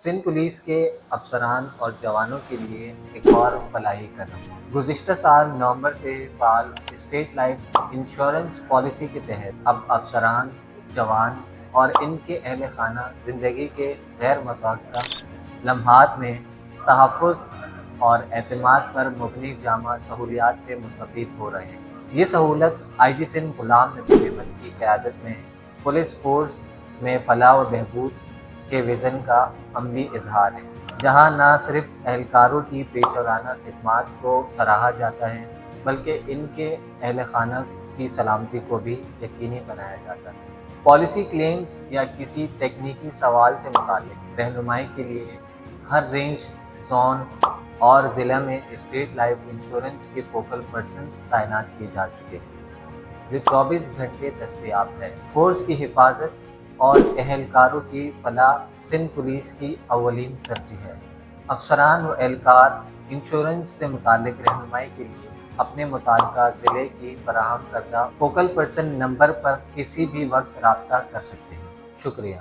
Sindh police کے افسران اور جوانوں کے لیے ایک اور فلاحی قدم۔ گزشتہ سال نومبر سے فعال اسٹیٹ لائف انشورنس پالیسی کے تحت اب افسران، جوان اور ان کے اہل خانہ زندگی کے غیر متوقع لمحات میں تحفظ اور اعتماد پر مبنی جامع سہولیات سے مستفید ہو رہے ہیں۔ یہ سہولت آئی جی سندھ غلام نبی احمد کی قیادت میں پولیس فورس میں فلاح و بہبود کے وژن کا عملی اظہار ہے، جہاں نہ صرف اہلکاروں کی پیشہ ورانہ خدمات کو سراہا جاتا ہے بلکہ ان کے اہل خانہ کی سلامتی کو بھی یقینی بنایا جاتا ہے۔ پالیسی کلیمز یا کسی تکنیکی سوال سے متعلق رہنمائی کے لیے ہر رینج، زون اور ضلع میں اسٹیٹ لائف انشورنس کے فوکل پرسنز تعینات کیے جا چکے ہیں، جو 24 گھنٹے دستیاب ہے۔ فورس کی حفاظت اور اہلکاروں کی فلاح سندھ پولیس کی اولین ترجیح ہے۔ افسران و اہلکار انشورنس سے متعلق رہنمائی کے لیے اپنے متعلقہ ضلع کی فراہم کردہ فوکل پرسن نمبر پر کسی بھی وقت رابطہ کر سکتے ہیں۔ شکریہ۔